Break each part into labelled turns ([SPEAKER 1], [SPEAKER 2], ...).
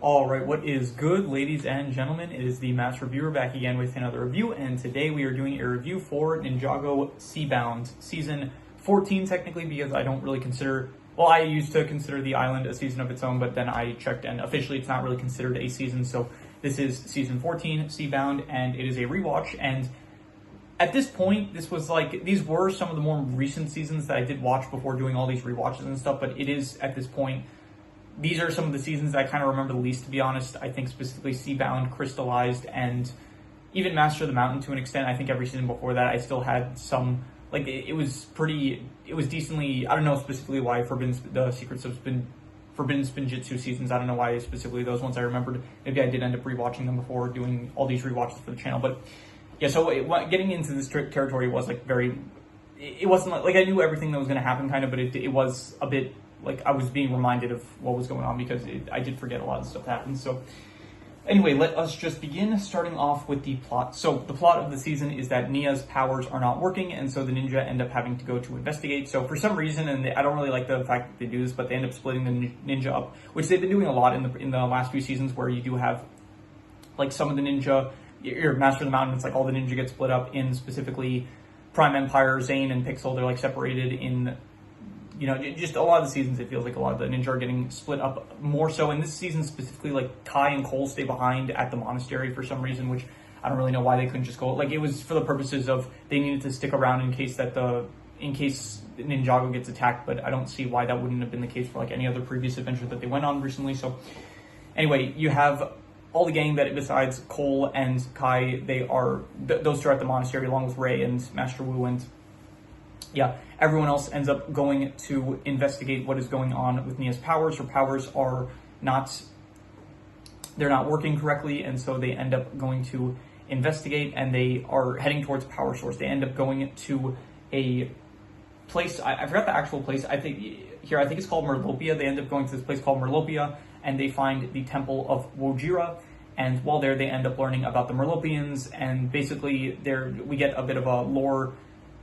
[SPEAKER 1] All right, what is good, ladies and gentlemen? It is the Master Reviewer back again with another review, and today we are doing a review for Ninjago Seabound, Season 14 technically, because I don't really consider, well, I used to consider the island a season of its own, but then I checked and officially it's not really considered a season, so this is Season 14, Seabound, and it is a rewatch, and at this point, these were some of the more recent seasons that I did watch before doing all these rewatches and stuff, but it is, at this point, these are some of the seasons that I kind of remember the least, to be honest. I think specifically Seabound, Crystallized, and even Master of the Mountain to an extent. I think every season before that I still had some, it was decently, I don't know specifically why the Secrets of Forbidden Spinjitzu seasons, I don't know why specifically those ones I remembered. Maybe I did end up rewatching them before doing all these rewatches for the channel, but yeah, so getting into this territory was it wasn't like I knew everything that was going to happen kind of, but it was a bit like I was being reminded of what was going on because I did forget a lot of stuff happened. So anyway, let us just begin, starting off with the plot. So the plot of the season is that Nia's powers are not working, and so the ninja end up having to go to investigate. So for some reason, and I don't really like the fact that they do this, but they end up splitting the ninja up, which they've been doing a lot in the last few seasons, where you do have like some of the ninja, your Master of the Mountain, it's like all the ninja gets split up in specifically Prime Empire, Zane, and Pixel. They're like separated in, just a lot of the seasons, it feels like a lot of the ninja are getting split up more so. In this season specifically, like Kai and Cole stay behind at the monastery for some reason, which I don't really know why they couldn't just go. Like, it was for the purposes of they needed to stick around in case Ninjago gets attacked, but I don't see why that wouldn't have been the case for like any other previous adventure that they went on recently. So anyway, you have all the gang that besides Cole and Kai, those two are at the monastery along with Ray and Master Wu, and yeah, everyone else ends up going to investigate what is going on with Nia's powers. Her powers are not working correctly, and so they end up going to investigate, and they are heading towards power source. They end up going to a place, I forgot the actual place, I think it's called Merlopia. They end up going to this place called Merlopia, and they find the temple of Wojira, and while there, they end up learning about the Merlopians, and basically we get a bit of a lore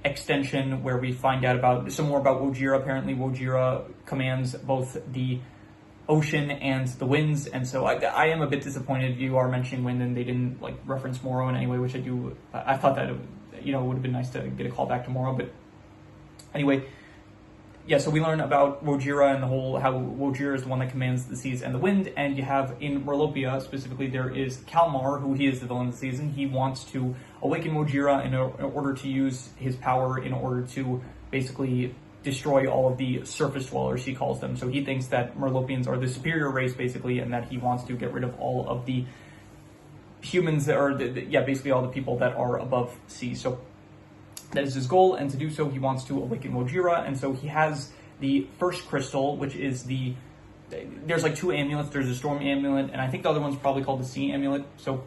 [SPEAKER 1] extension where we find out some more about Wojira. Apparently Wojira commands both the ocean and the winds, and so I am a bit disappointed you are mentioning wind and they didn't reference Moro in any way, which I thought that it would have been nice to get a call back to Moro. But anyway, yeah, so we learn about Wojira and how Wojira is the one that commands the seas and the wind, and you have in Merlopia specifically, there is Kalmar, who he is the villain of the season. He wants to awaken Wojira in order to use his power in order to basically destroy all of the surface dwellers, he calls them. So he thinks that Merlopians are the superior race basically, and that he wants to get rid of all of the humans that are, basically all the people that are above sea. So that is his goal, and to do so, he wants to awaken Wojira, and so he has the first crystal, which is there's like two amulets. There's a storm amulet, and I think the other one's probably called the sea amulet. So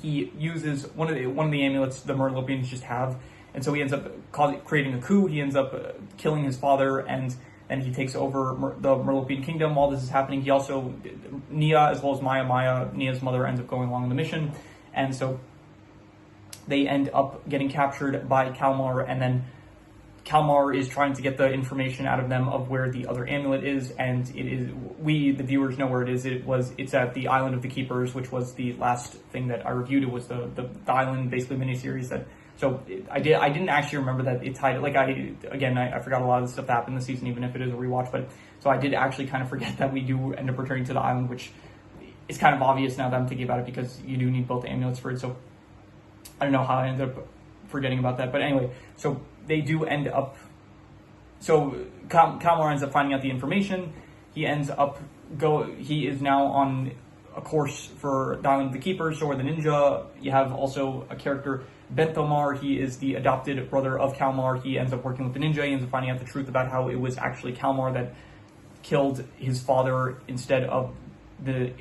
[SPEAKER 1] he uses one of the amulets the Merlopians just have, and so he ends up creating a coup. He ends up killing his father, and then he takes over the Merlopian kingdom. While this is happening, he also, Nia, as well as Maya, Nia's mother, ends up going along the mission, and so they end up getting captured by Kalmar, and then Kalmar is trying to get the information out of them of where the other amulet is, and we, the viewers, know where it is. It's at the Island of the Keepers, which was the last thing that I reviewed. It was the island, basically, miniseries I didn't actually remember that it tied, I forgot a lot of the stuff that happened this season, even if it is a rewatch, but so I did actually kind of forget that we do end up returning to the island, which is kind of obvious now that I'm thinking about it, because you do need both amulets for it. So I don't know how I ended up forgetting about that, but anyway, so they do end up, so Kalmar ends up finding out the information. He is now on a course for the Island of the Keepers, so where the ninja. You have also a character, Benthomar. He is the adopted brother of Kalmar. He ends up working with the ninja. He ends up finding out the truth about how it was actually Kalmar that killed his father instead of the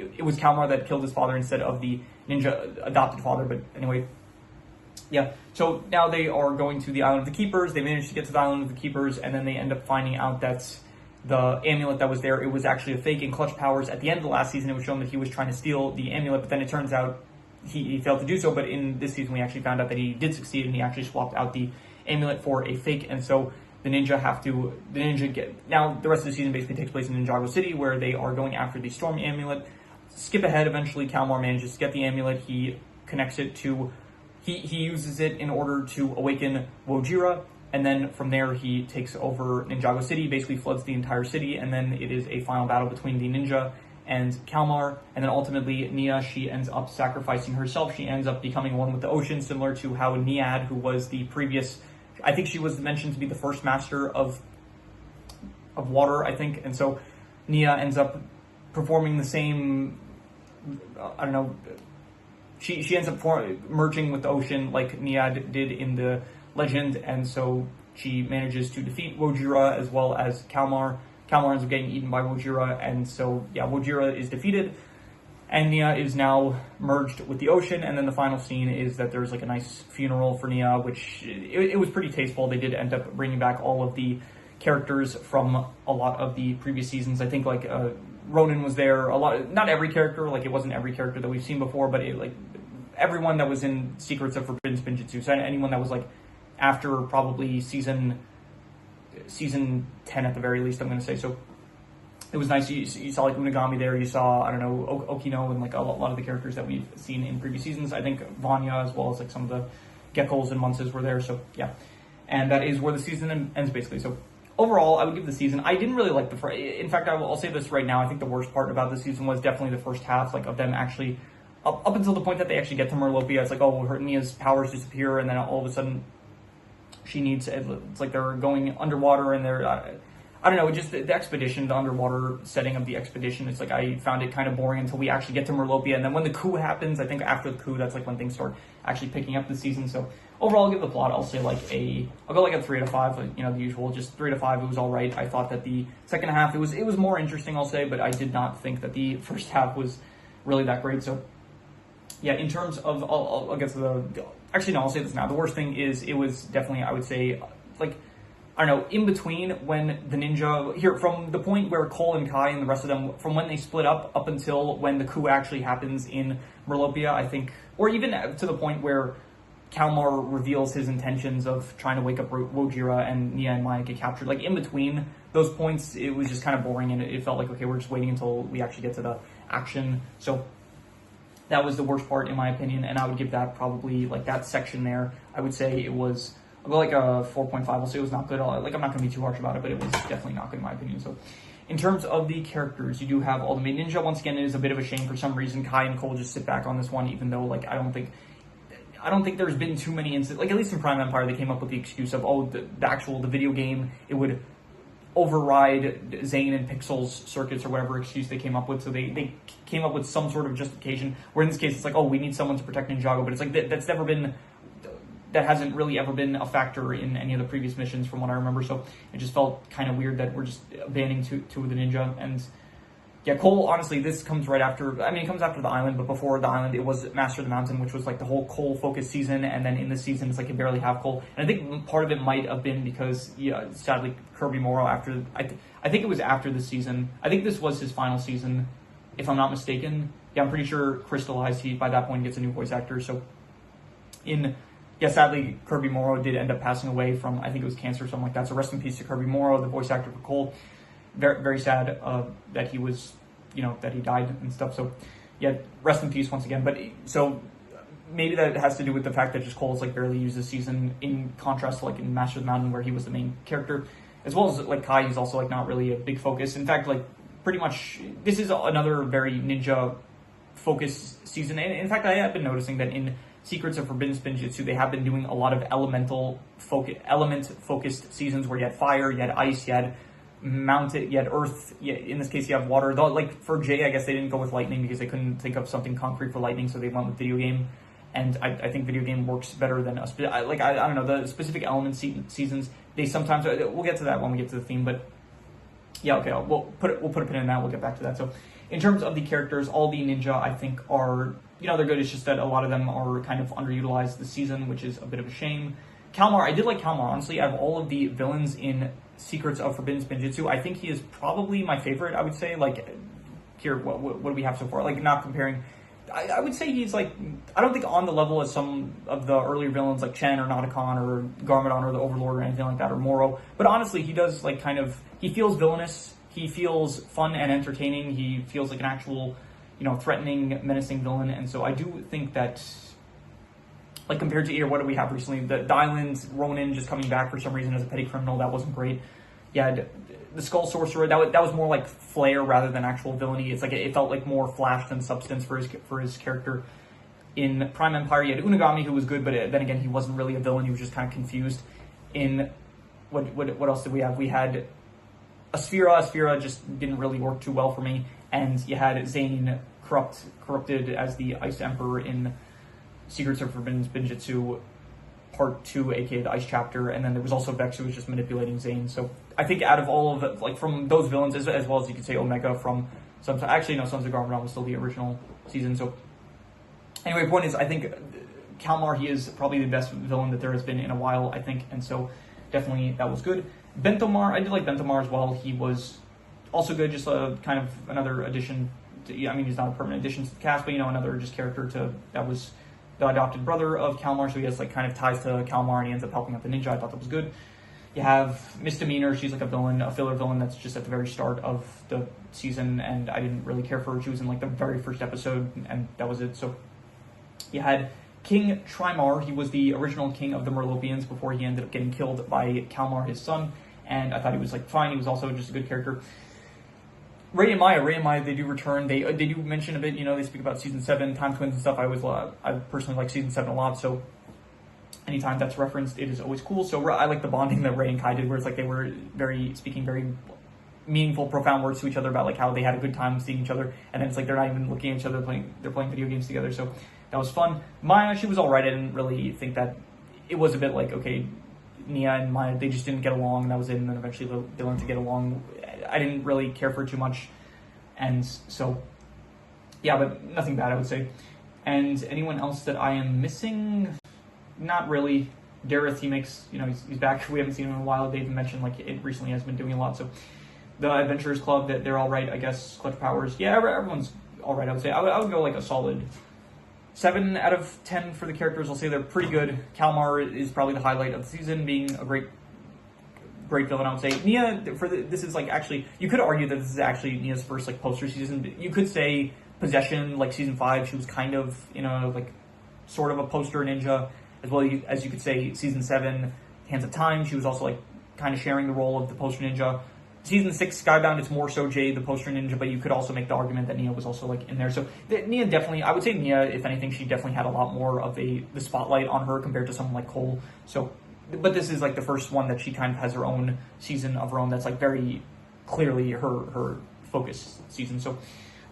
[SPEAKER 1] ninja adopted father, but anyway. Yeah, so now they are going to the Island of the Keepers. They managed to get to the Island of the Keepers, and then they end up finding out that the amulet that was there, it was actually a fake. In Clutch Powers, at the end of the last season, it was shown that he was trying to steal the amulet, but then it turns out he failed to do so. But in this season, we actually found out that he did succeed, and he actually swapped out the amulet for a fake, and so the rest of the season basically takes place in Ninjago City, where they are going after the Storm Amulet. skip ahead, eventually Kalmar manages to get the amulet. He connects it to, he uses it in order to awaken Wojira, and then from there he takes over Ninjago City, basically floods the entire city, and then it is a final battle between the ninja and Kalmar, and then ultimately Nia, she ends up sacrificing herself. She ends up becoming one with the ocean, similar to how Niad, who was the previous, I think she was mentioned to be the first master of water, I think, and so Nia ends up performing the same, I don't know, she ends up merging with the ocean like Niad did in the legend, and so she manages to defeat Wojira as well as Kalmar. Kalmar ends up getting eaten by Wojira, and so, yeah, Wojira is defeated, and Nia is now merged with the ocean, and then the final scene is that there's like a nice funeral for Nia, which, it was pretty tasteful. They did end up bringing back all of the characters from a lot of the previous seasons. I think, like, Ronin was there, not every character, like, it wasn't every character that we've seen before, but it, like, everyone that was in Secrets of Forbidden Spinjitzu, so anyone that was, like, after probably season 10 at the very least, I'm going to say. So it was nice. You saw like Unagami there. You saw, I don't know, Okino and like a lot of the characters that we've seen in previous seasons. I think Vanya as well as like some of the Geckos and Munces were there. So yeah, and that is where the season ends basically. So overall, I would give the season, I didn't really like in fact, I'll say this right now. I think the worst part about the season was definitely the first half, like of them actually up until the point that they actually get to Merlopia. It's like, oh, her Nia's powers disappear, and then all of a sudden she needs, it's like they're going underwater and they're, I don't know, just the expedition, the underwater setting of the expedition, it's like I found it kind of boring until we actually get to Merlopia. And then when the coup happens, I think after the coup, that's like when things start actually picking up the season. So overall, I'll give the plot, I'll say like I'll go like a 3 out of 5, like, you know, the usual, just 3 out of 5. It was all right. I thought that the second half, it was more interesting, I'll say, but I did not think that the first half was really that great. So yeah, in terms of, I'll get to actually, no, I'll say this now. The worst thing is, it was definitely, I would say, like, I don't know, in between when the ninja, here, from the point where Cole and Kai and the rest of them, from when they split up until when the coup actually happens in Merlopia, I think, or even to the point where Kalmar reveals his intentions of trying to wake up Wojira and Nia and Maya get captured, like, in between those points, it was just kind of boring, and it felt like, okay, we're just waiting until we actually get to the action. So that was the worst part, in my opinion, and I would give that probably, like, that section there, I would say it was, I'll go like a 4.5. I'll say it was not good. Like, I'm not going to be too harsh about it, but it was definitely not good, in my opinion. So in terms of the characters, you do have all the main ninja. Once again, it is a bit of a shame for some reason. Kai and Cole just sit back on this one, even though, like, I don't think there's been too many instances, like, at least in Prime Empire, they came up with the excuse of, oh, the video game, it would override Zane and Pixel's circuits or whatever excuse they came up with. So they came up with some sort of justification, where in this case it's like, oh, we need someone to protect Ninjago, but it's like that hasn't really ever been a factor in any of the previous missions from what I remember. So it just felt kind of weird that we're just banning two of the ninja. And yeah, Cole, honestly, this comes right after, I mean, it comes after the island, but before the island, it was Master of the Mountain, which was like the whole Cole-focused season, and then in this season, it's like you barely have Cole. And I think part of it might have been because, yeah, sadly, Kirby Morrow, after, I think it was after this season, I think this was his final season, if I'm not mistaken. Yeah, I'm pretty sure Crystallized, he, by that point, gets a new voice actor. So, yeah, sadly, Kirby Morrow did end up passing away from, I think it was cancer or something like that. So rest in peace to Kirby Morrow, the voice actor for Cole. Very, very sad that he was, you know, that he died and stuff. So, yeah, rest in peace once again. But so maybe that has to do with the fact that just Cole's like barely used this season, in contrast to like in Master of the Mountain, where he was the main character, as well as like Kai. He's also like not really a big focus. In fact, like pretty much this is another very ninja focused season. And in fact, I have been noticing that in Secrets of Forbidden Spinjitzu, they have been doing a lot of element focused seasons where you had fire, you had ice, you had mountain, you had earth, in this case you have water. Though, like for Jay, I guess they didn't go with lightning because they couldn't think of something concrete for lightning, so they went with video game. And I think video game works better than I don't know, the specific element seasons, they sometimes, we'll get to that when we get to the theme, but yeah, okay, we'll put a pin in that, we'll get back to that. So in terms of the characters, all the ninja, I think, are, you know, they're good. It's just that a lot of them are kind of underutilized this season, which is a bit of a shame. Kalmar, I did like Kalmar, honestly. Out of all of the villains in Secrets of Forbidden Spinjitzu, I think he is probably my favorite, I would say. Like, here, what do we have so far? Like, not comparing, I would say he's like, I don't think on the level as some of the earlier villains like Chen or Nauticon or Garmadon or the Overlord or anything like that, or Moro. But honestly, he does, like, kind of, he feels villainous. He feels fun and entertaining. He feels like an actual, threatening, menacing villain. And so I do think that, like, compared to either what do we have recently, the Island, Ronin just coming back for some reason as a petty criminal, that wasn't great. Yeah, the Skull Sorcerer, that was more like flair rather than actual villainy. It's like it felt like more flash than substance for his character. In Prime Empire, you had Unagami, who was good, but then again, he wasn't really a villain. He was just kind of confused. In what else did we have? We had Asphira. Asphira just didn't really work too well for me. And you had Zane corrupted as the Ice Emperor in Secrets of Forbidden Spinjitzu Part 2, aka the Ice Chapter, and then there was also Vex, who was just manipulating Zane. So I think out of all of it, like from those villains, as well as you could say Omega from Sons of Garmadon was still the original season. So anyway, point is, I think Kalmar, he is probably the best villain that there has been in a while, I think, and so definitely that was good. Bentomar, I did like Bentomar as well. He was also good, just a kind of another addition to, he's not a permanent addition to the cast, but another just character that was the adopted brother of Kalmar, so he has like kind of ties to Kalmar, and he ends up helping out the ninja. I thought that was good. You have Misdemeanor. She's like a filler villain that's just at the very start of the season, and I didn't really care for her. She was in like the very first episode, and that was it. So you had King Trimar. He was the original king of the Merlopians before he ended up getting killed by Kalmar, his son, and I thought he was like fine. He was also just a good character. Ray and Maya, they do return. They do mention a bit, they speak about season 7, Time Twins and stuff. I personally like season 7 a lot, so anytime that's referenced, it is always cool. So I like the bonding that Ray and Kai did, where it's like they were speaking very meaningful, profound words to each other about like how they had a good time seeing each other, and then it's like they're not even looking at each other, they're playing video games together. So that was fun. Maya, she was alright. I didn't really think that it was a bit like, okay, Nia and Maya, they just didn't get along, and that was it, and then eventually they learned to get along. I didn't really care for it too much, and so, yeah, but nothing bad, I would say. And anyone else that I am missing? Not really. Dareth, he makes, he's back. We haven't seen him in a while. They've mentioned, like, it recently has been doing a lot, so. The Adventurers Club, they're alright, I guess. Clutch Powers, yeah, everyone's alright, I would say. I would go, like, a solid 7 out of 10 for the characters. I'll say they're pretty good. Kalmar is probably the highlight of the season, being a great villain, I would say. Nia, this is like, actually, you could argue that this is actually Nia's first like poster season. You could say Possession, like season 5, she was kind of, like sort of a poster ninja, as well as you could say season 7, Hands of Time, she was also like kind of sharing the role of the poster ninja. Season 6, Skybound, it's more so Jay, the poster ninja, but you could also make the argument that Nia was also like in there. So Nia definitely, I would say Nia, if anything, she definitely had a lot more of the spotlight on her compared to someone like Cole. So, but this is like the first one that she kind of has her own season of her own that's like very clearly her focus season. So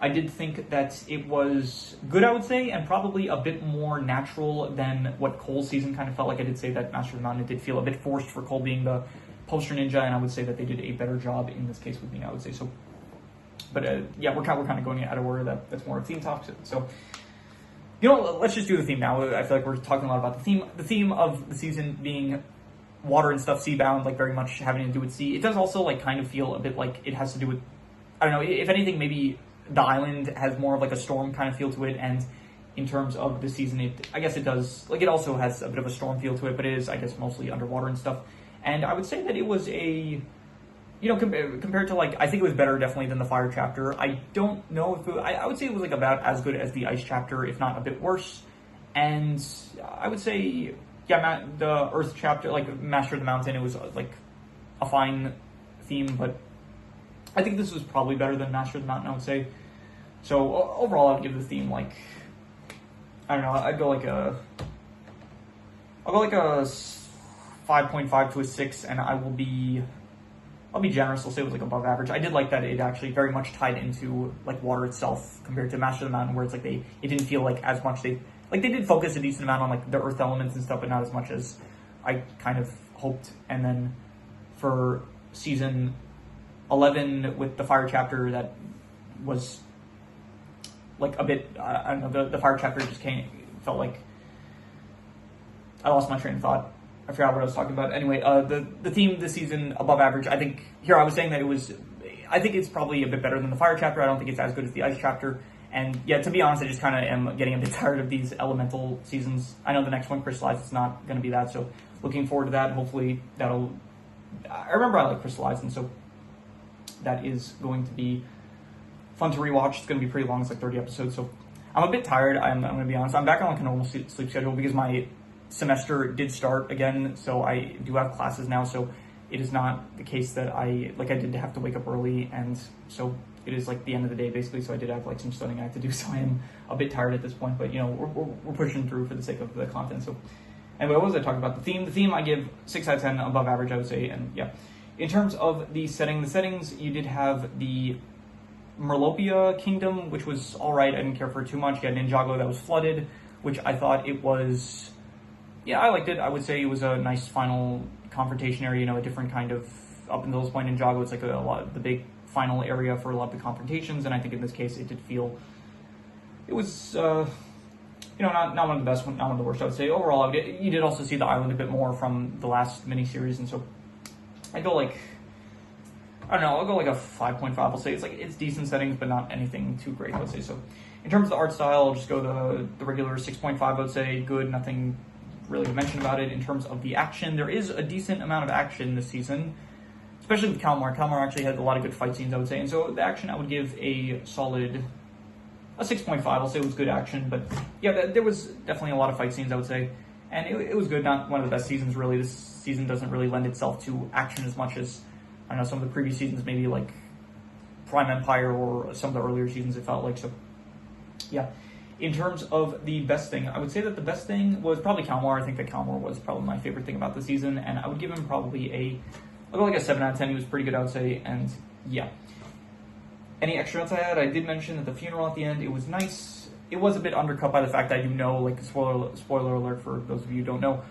[SPEAKER 1] I did think that it was good, I would say, and probably a bit more natural than what Cole's season kind of felt like. I did say that Master of the Mountain did feel a bit forced for Cole being the poster ninja, and I would say that they did a better job in this case with me, I would say. So, but yeah, we're kind of going out of order. That's more of theme talk. So, let's just do the theme now. I feel like we're talking a lot about the theme. The theme of the season being water and stuff, Seabound, like very much having to do with sea. It does also like kind of feel a bit like it has to do with, I don't know, if anything, maybe the island has more of like a storm kind of feel to it, and in terms of the season, I guess it does, like it also has a bit of a storm feel to it, but it is, I guess, mostly underwater and stuff. And I would say that it was compared to like, I think it was better definitely than the Fire Chapter. I don't know if I would say it was like about as good as the Ice Chapter, if not a bit worse. And I would say, yeah, the Earth Chapter, like Master of the Mountain, it was like a fine theme, but I think this was probably better than Master of the Mountain, I would say. So overall, I would give the theme like, I don't know, I'll go like a 5.5 to a 6, and I'll be generous. I'll say it was like above average. I did like that it actually very much tied into like water itself compared to Master of the Mountain, where it's like it didn't feel like as much they did focus a decent amount on like the earth elements and stuff, but not as much as I kind of hoped. And then for season 11 with the Fire Chapter, that was like a bit, I don't know, the Fire Chapter just felt like I lost my train of thought. I forgot what I was talking about. Anyway, the theme this season, above average. I think here I was saying that I think it's probably a bit better than the Fire Chapter. I don't think it's as good as the Ice Chapter. And yeah, to be honest, I just kind of am getting a bit tired of these elemental seasons. I know the next one, Crystallized, it's not going to be that. So looking forward to that. Hopefully I remember I like Crystallized, and so that is going to be fun to rewatch. It's going to be pretty long. It's like 30 episodes. So I'm a bit tired. I'm going to be honest. I'm back on like a normal sleep schedule because my semester did start again. So I do have classes now. So it is not the case that I did have to wake up early. And so it is like the end of the day basically. So I did have like some studying I had to do. So I am a bit tired at this point. But, you know, we're pushing through for the sake of the content. So anyway, what was I talking about? The theme. The theme I give 6 out of 10, above average, I would say. And yeah, in terms of the settings, you did have the Merlopia Kingdom, which was all right. I didn't care for it too much. You had Ninjago that was flooded, which I thought it was, yeah, I liked it. I would say it was a nice final confrontation area, you know, a different kind of, up until this point in Ninjago, it's like a lot of the big final area for a lot of the confrontations, and I think in this case it did feel, it was, you know, not one of the best, not one of the worst, I would say. Overall, you did also see the island a bit more from the last miniseries, and so I go like, I don't know, I'll go like a 5.5. I'll say it's decent settings, but not anything too great, I would say. So in terms of the art style, I'll just go the regular 6.5, I would say. Good, nothing really to mention about it. In terms of the action, there is a decent amount of action this season, especially with Kalmar. Kalmar actually had a lot of good fight scenes, I would say. And so the action, I would give a solid, a 6.5. I'll say it was good action, but yeah, there was definitely a lot of fight scenes, I would say. And it was good, not one of the best seasons, really. This season doesn't really lend itself to action as much as, I know, some of the previous seasons, maybe like Prime Empire or some of the earlier seasons, it felt like. So, yeah. In terms of the best thing, I would say that the best thing was probably Kalmar. I think that Kalmar was probably my favorite thing about the season, and I would give him probably I'll go like a 7 out of 10. He was pretty good, I would say, and yeah. Any extra notes I had? I did mention at the funeral at the end, it was nice. It was a bit undercut by the fact that I do know, like, spoiler alert for those of you who don't know,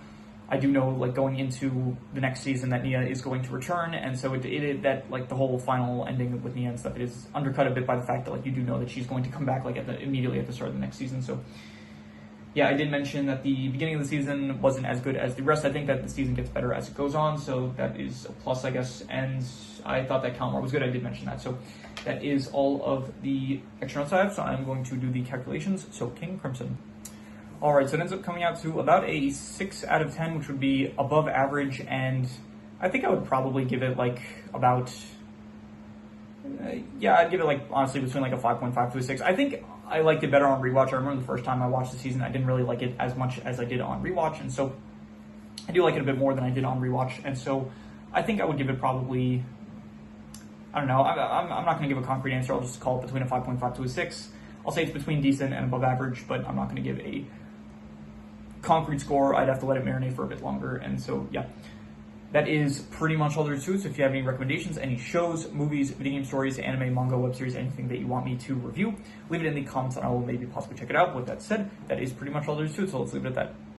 [SPEAKER 1] I do know, like, going into the next season that Nia is going to return, and so that, like, the whole final ending with Nia and stuff, it is undercut a bit by the fact that, like, you do know that she's going to come back, like, immediately at the start of the next season. So yeah, I did mention that the beginning of the season wasn't as good as the rest. I think that the season gets better as it goes on, so that is a plus, I guess, and I thought that Kalmar was good. I did mention that. So that is all of the extra notes I have, so I'm going to do the calculations. So King Crimson. All right, so it ends up coming out to about a 6 out of 10, which would be above average, and I think I would probably give it like about, yeah, I'd give it like, honestly, between like a 5.5 to a 6. I think I liked it better on rewatch. I remember the first time I watched the season, I didn't really like it as much as I did on rewatch, and so I do like it a bit more than I did on rewatch, and so I think I would give it probably, I don't know, I'm not going to give a concrete answer. I'll just call it between a 5.5 to a 6. I'll say it's between decent and above average, but I'm not going to give a concrete score. I'd have to let it marinate for a bit longer, and so yeah, that is pretty much all there is to it. So if you have any recommendations, any shows, movies, video game stories, anime, manga, web series, anything that you want me to review, leave it in the comments and I will maybe possibly check it out. With that said, that is pretty much all there is to it, so let's leave it at that.